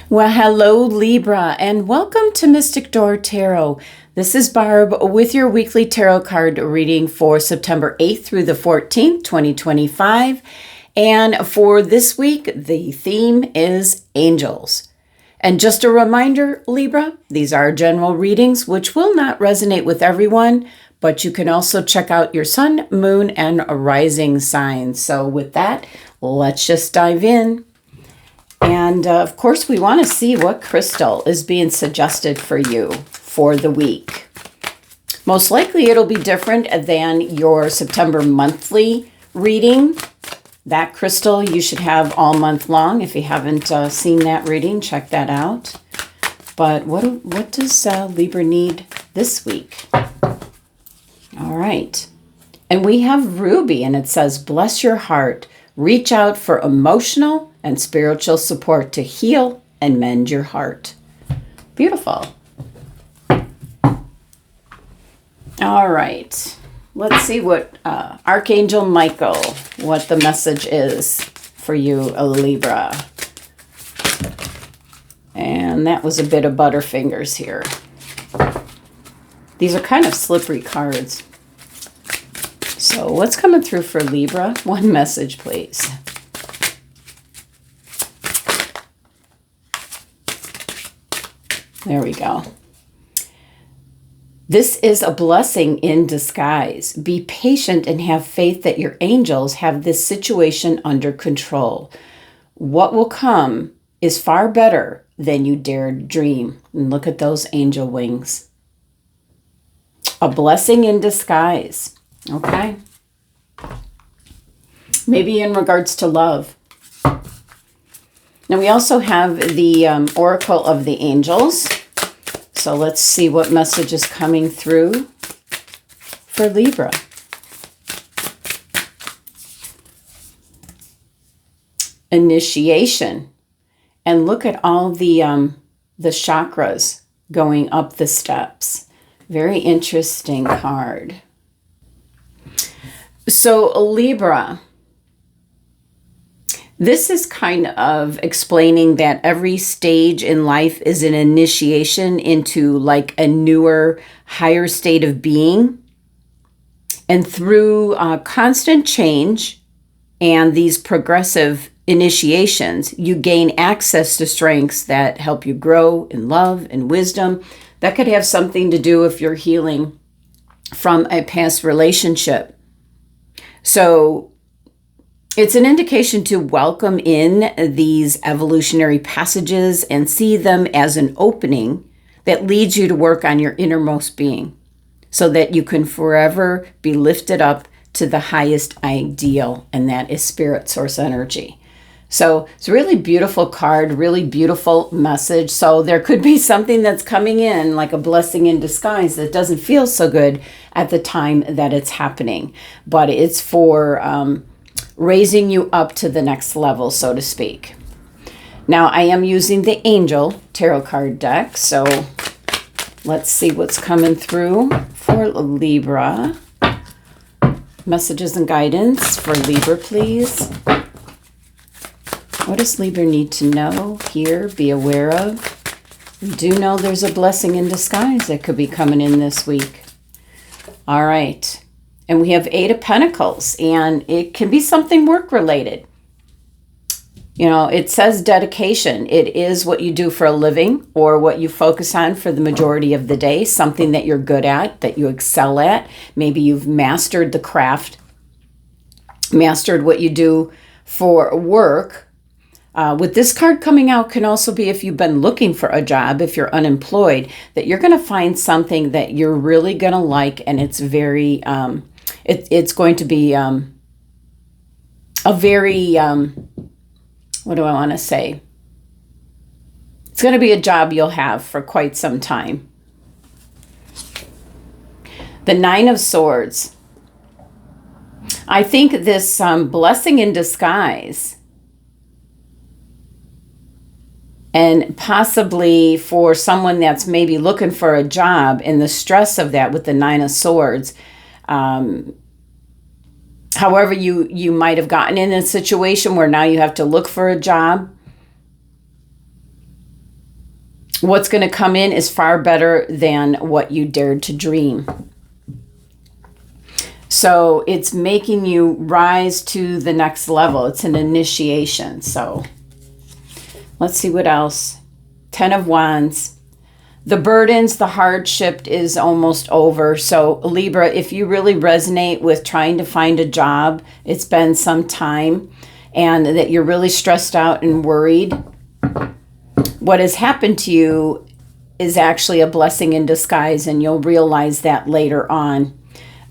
Well, hello, Libra, and welcome to Mystic Door Tarot. This is Barb with your weekly tarot card reading for September 8th through the 14th, 2025. And for this week, the theme is angels. And just a reminder, Libra, these are general readings which will not resonate with everyone, but you can also check out your sun, moon, and rising signs. So with that, let's just dive in. And of course, we want to see what crystal is being suggested for you for the week. Most likely it'll be different than your September monthly reading. That crystal you should have all month long. If you haven't seen that reading, check that out. But what does Libra need this week? All right. And we have Ruby, and it says, bless your heart. Reach out for emotional and spiritual support to heal and mend your heart. Beautiful. All right. Let's see what Archangel Michael, what the message is for you, Libra. And that was a bit of Butterfingers here. These are kind of slippery cards. So what's coming through for Libra? One message, please. There we go. This is a blessing in disguise. Be patient and have faith that your angels have this situation under control. What will come is far better than you dared dream. And look at those angel wings. A blessing in disguise. Okay. Maybe in regards to love. Now we also have the Oracle of the Angels. So let's see what message is coming through for Libra. Initiation. And look at all the chakras going up the steps. Very interesting card. So Libra, this is kind of explaining that every stage in life is an initiation into like a newer, higher state of being. And through constant change and these progressive initiations, you gain access to strengths that help you grow in love and wisdom. That could have something to do if you're healing from a past relationship. So it's an indication to welcome in these evolutionary passages and see them as an opening that leads you to work on your innermost being so that you can forever be lifted up to the highest ideal, and that is spirit source energy. So it's a really beautiful card, really beautiful message. So there could be something that's coming in like a blessing in disguise that doesn't feel so good at the time that it's happening, but it's for raising you up to the next level, so to speak. Now I am using the Angel Tarot card deck, so let's see what's coming through for Libra. Messages and guidance for Libra, please. What does Libra need to know, hear, be aware of? We do know there's a blessing in disguise that could be coming in this week. All right. And we have Eight of Pentacles, and it can be something work-related. You know, it says dedication. It is what you do for a living or what you focus on for the majority of the day, something that you're good at, that you excel at. Maybe you've mastered the craft, mastered what you do for work. With this card coming out can also be if you've been looking for a job, if you're unemployed, that you're going to find something that you're really going to like, and it's very... It's going to be a very, what do I want to say? It's going to be a job you'll have for quite some time. The Nine of Swords. I think this blessing in disguise, and possibly for someone that's maybe looking for a job and the stress of that with the Nine of Swords, however you might have gotten in a situation where now you have to look for a job, What's going to come in is far better than what you dared to dream. So it's making you rise to the next level. It's an initiation. So let's see what else. 10 of Wands. The burdens, the hardship is almost over. So Libra, if you really resonate with trying to find a job, it's been some time, and that you're really stressed out and worried, what has happened to you is actually a blessing in disguise, and you'll realize that later on.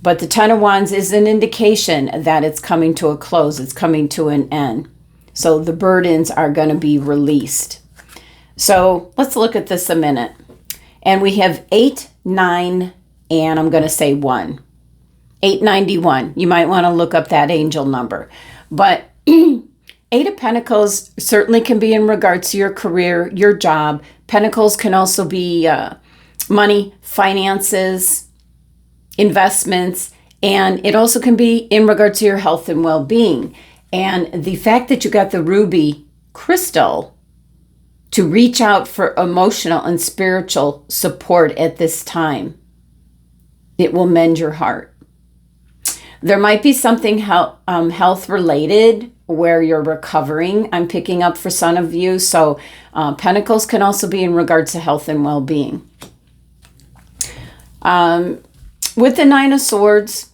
But the 10 of Wands is an indication that it's coming to a close. It's coming to an end. So the burdens are going to be released. So let's look at this a minute. And we have 8, 9, and I'm going to say 1. 891. You might want to look up that angel number. But 8 of Pentacles certainly can be in regards to your career, your job. Pentacles can also be money, finances, investments, and it also can be in regard to your health and well-being. And the fact that you got the ruby crystal to reach out for emotional and spiritual support at this time, it will mend your heart. There might be something health related where you're recovering. I'm picking up for some of you. So Pentacles can also be in regards to health and well-being. With the 9 of Swords,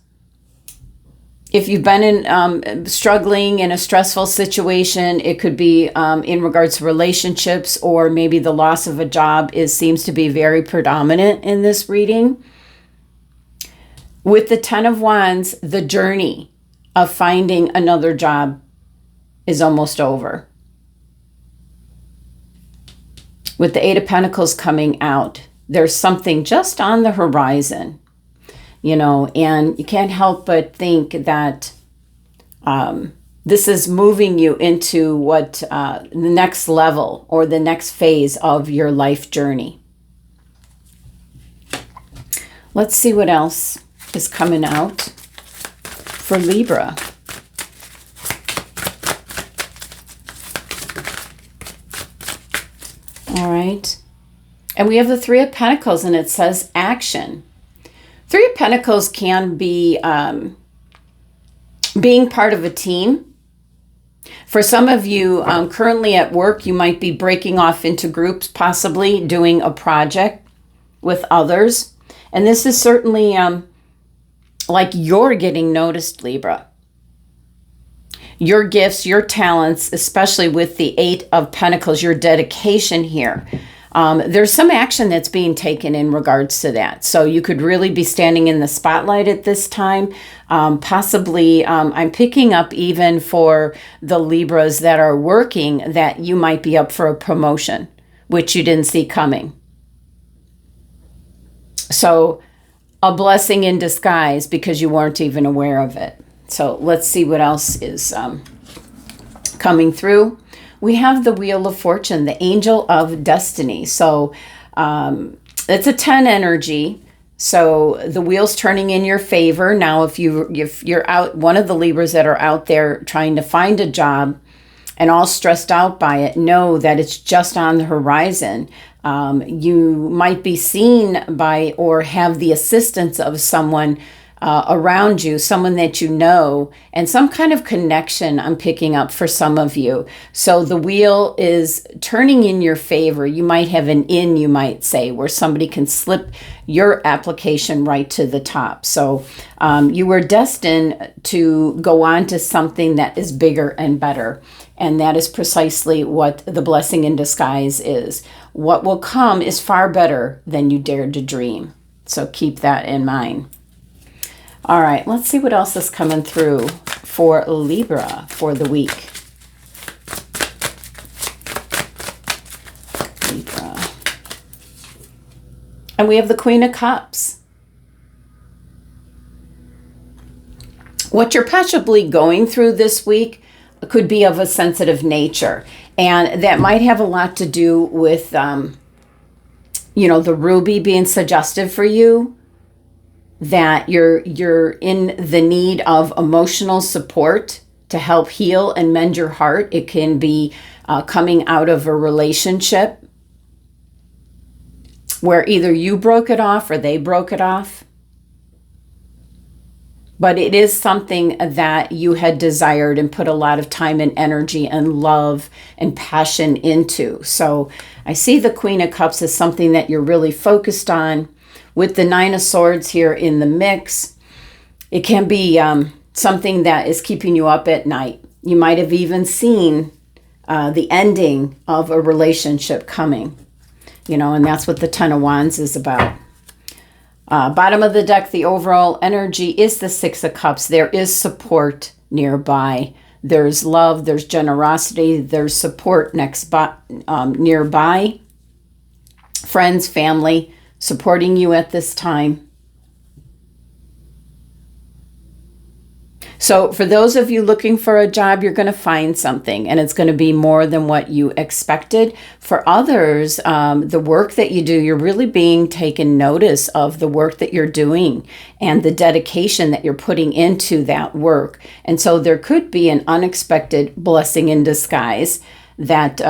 if you've been in struggling in a stressful situation, it could be in regards to relationships, or maybe the loss of a job seems to be very predominant in this reading. With the 10 of Wands, the journey of finding another job is almost over. With the 8 of Pentacles coming out, there's something just on the horizon. And you can't help but think that this is moving you into what the next level or the next phase of your life journey. Let's see what else is coming out for Libra. All right. And we have the 3 of Pentacles, and it says action. 3 of Pentacles can be being part of a team. For some of you currently at work, you might be breaking off into groups, possibly doing a project with others. And this is certainly like you're getting noticed, Libra. Your gifts, your talents, especially with the 8 of Pentacles, your dedication here. There's some action that's being taken in regards to that. So you could really be standing in the spotlight at this time. Possibly, I'm picking up even for the Libras that are working that you might be up for a promotion, which you didn't see coming. So a blessing in disguise because you weren't even aware of it. So let's see what else is coming through. We have the Wheel of Fortune, the Angel of Destiny. So it's a 10 energy. So the wheel's turning in your favor. Now, if you're out, one of the Libras that are out there trying to find a job and all stressed out by it, know that it's just on the horizon. You might be seen by or have the assistance of someone around you, someone that you know, and some kind of connection I'm picking up for some of you. So the wheel is turning in your favor. You might have an in, you might say, where somebody can slip your application right to the top. So you were destined to go on to something that is bigger and better. And that is precisely what the blessing in disguise is. What will come is far better than you dared to dream. So keep that in mind. All right, let's see what else is coming through for Libra for the week. Libra. And we have the Queen of Cups. What you're possibly going through this week could be of a sensitive nature. And that might have a lot to do with, the ruby being suggestive for you. That you're in the need of emotional support to help heal and mend your heart. It can be coming out of a relationship. where either you broke it off or they broke it off. But it is something that you had desired and put a lot of time and energy and love and passion into. So I see the Queen of Cups as something that you're really focused on. With the Nine of Swords here in the mix, it can be something that is keeping you up at night. You might have even seen the ending of a relationship coming, and that's what the Ten of Wands is about. Bottom of the deck, the overall energy is the Six of Cups. There is support nearby. There's love, there's generosity, there's support nearby. Friends, family supporting you at this time. So for those of you looking for a job, you're going to find something, and it's going to be more than what you expected. For others, the work that you do, you're really being taken notice of the work that you're doing and the dedication that you're putting into that work. And so there could be an unexpected blessing in disguise that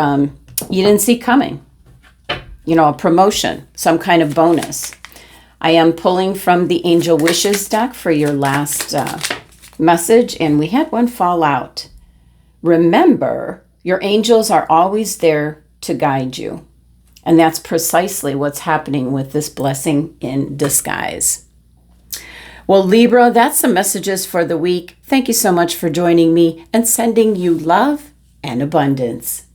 you didn't see coming. A promotion, some kind of bonus. I am pulling from the Angel Wishes deck for your last message, and we had one fall out. Remember, your angels are always there to guide you. And that's precisely what's happening with this blessing in disguise. Well, Libra, that's the messages for the week. Thank you so much for joining me and sending you love and abundance.